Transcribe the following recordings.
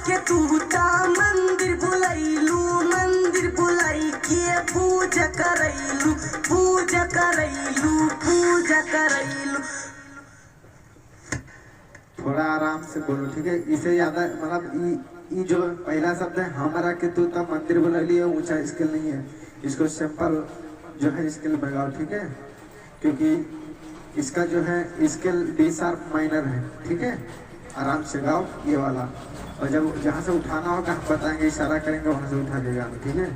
के तूता मंदिर बुलाइलू, मंदिर बुलाई के पूजा करैलू, पूजा करैलू, पूजा करैलू। थोड़ा आराम से बोलो, ठीक है? इसे ज्यादा मतलब ये जो पहला शब्द है हमारा के तूता मंदिर बुलाई है, ऊंचा स्केल नहीं है, इसको सिंपल जो है स्केल लगाओ, ठीक है? क्योंकि इसका जो है स्केल डी शार्प माइनर है, ठीक है? आराम से गाओ ये वाला, और जब जहाँ से उठाना होगा हम बताएंगे, इशारा करेंगे वहाँ से उठा देगा, ठीक है?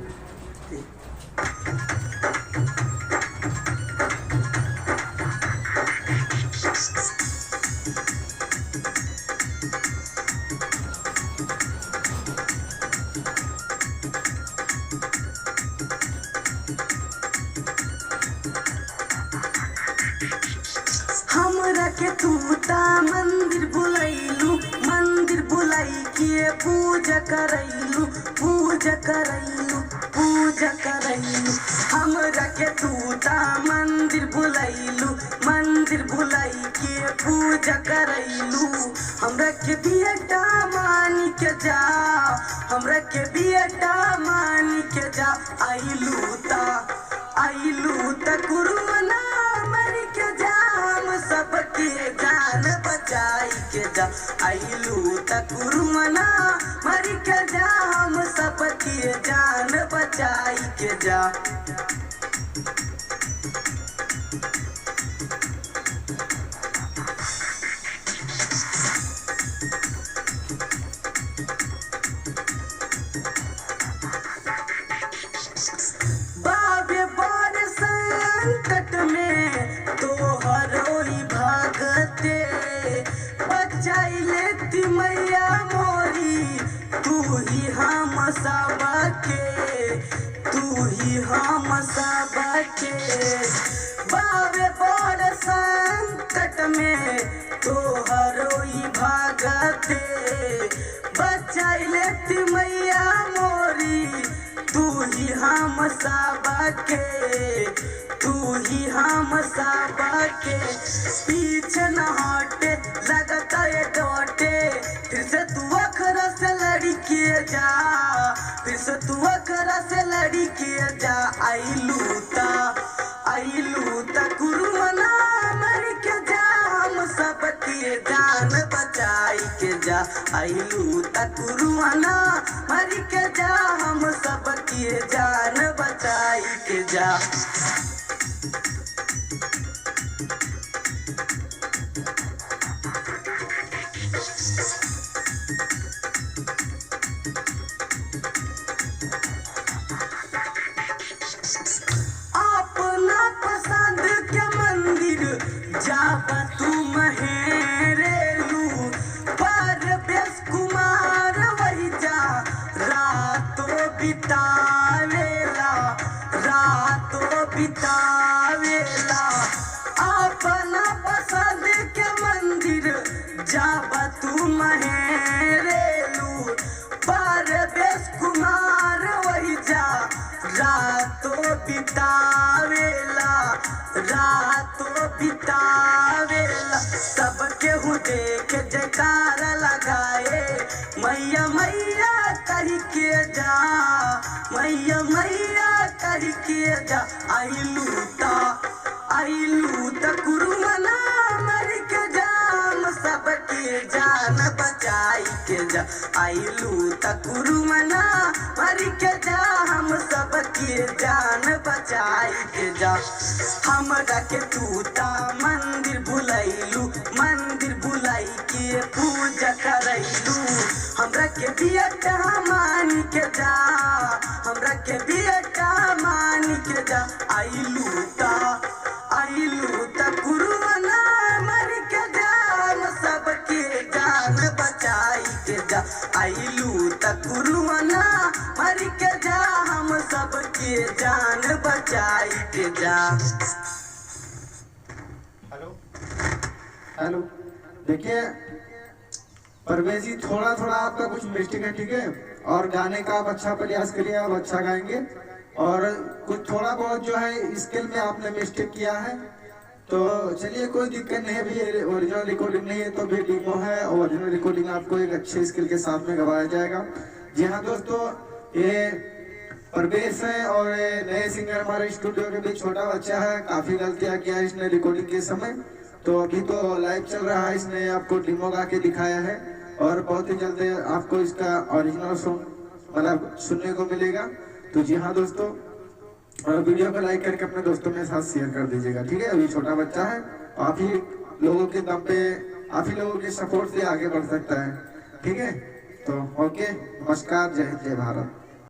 हमरा के तूता मंदिर बुलाइलू, मंदिर बुलाई के पूजा करैलू, पूजा करैलू, पूजा करैलू। हमरा के तूता मंदिर बुलाइलू, मंदिर बुलाई के पूजा करैलू। हमरा के बेटा मानी के जा, हमरा के बेटा मानी के जा। आइलू ता कुरुमना मर के जा, हम सबके जान बचाई के जा। आइलू ता कुरुमना मर के जा, हम सबके जान बचाई के जा। बाबे बड़ संकट में तोहरोई भागते, बचाई लेती मैया मोरी, तू ही हम सबके, तू ही हम सबके। बाबे बड़ संकट में तोहरोई भागते, बचाई लेती मैया मोरी, तू ही हम सबके, तू ही हम सबके। पीछे न हटे लगता है डोटे, फिर से तू अखरा से लड़ी के जा, फिर से तू अखरा से लड़ी के जा। आइलू ता कुरुमना मर के जा, हम सबके जान बचाई के जा। आइलू ता कुरुमना मर के जा, हम सबके जान बचाई के जा। अपना पसंद के मंदिर जाबा तू महेरेलू, परवेश कुमार वही जा रातों बितावेला, रातों बितावेला। अपना पसंद के मंदिर जाबा तू महेरेलू, परवेश कुमार वही जा रातों बितावेला, रातों बितावेला। सबके हूँ देख जयकारा लगाए, मैया मैया कही के जा, मैया मैया कही के जा। आइलू ता कुरुमना मर के जा, हम सबके जान बचाई के जा। आइलू ता कुरुमना मर के जा, हम सबके जान बचाई के जा। हमरा के तूता मंदिर बुलाइलू, मंदिर बुलाई के पूजा करैलू। हमरा के बेटा मानी के जा, हमरा के बेटा मानी के जा। आइलू ता कुरुमना मर के जा, हम सबके जान बचाई के जा। आइलू ता कुरुमना मर के जा, हम सबके जान बचाई के जा। हेलो, देखिए परवेज जी, थोड़ा थोड़ा आपका कुछ मिस्टेक है, ठीक है, और गाने का आप अच्छा प्रयास करिए, आप अच्छा गाएंगे, और कुछ थोड़ा बहुत जो है स्किल में आपने मिस्टेक किया है, तो चलिए कोई दिक्कत नहीं है, भी ओरिजिनल रिकॉर्डिंग नहीं है तो भी डेमो है, ओरिजिनल रिकॉर्डिंग आपको एक अच्छे स्किल के साथ में गवाया जाएगा। जी हाँ दोस्तों, ये परवेश है और ये नए सिंगर हमारे स्टूडियो के भी छोटा बच्चा है, काफी गलतियां किया है इसने रिकॉर्डिंग के समय, तो अभी तो लाइव चल रहा है, इसने आपको डेमो गा के दिखाया है, और बहुत ही जल्द आपको इसका ओरिजिनल सॉन्ग मतलब सुनने को मिलेगा। तो जी हाँ दोस्तों, और वीडियो को लाइक करके अपने दोस्तों के साथ शेयर कर दीजिएगा, ठीक है। अभी छोटा बच्चा है, आप ही लोगों के दम पे, आप ही लोगों के सपोर्ट से आगे बढ़ सकता है, ठीक है। तो ओके, नमस्कार, जय हिंद, जय भारत।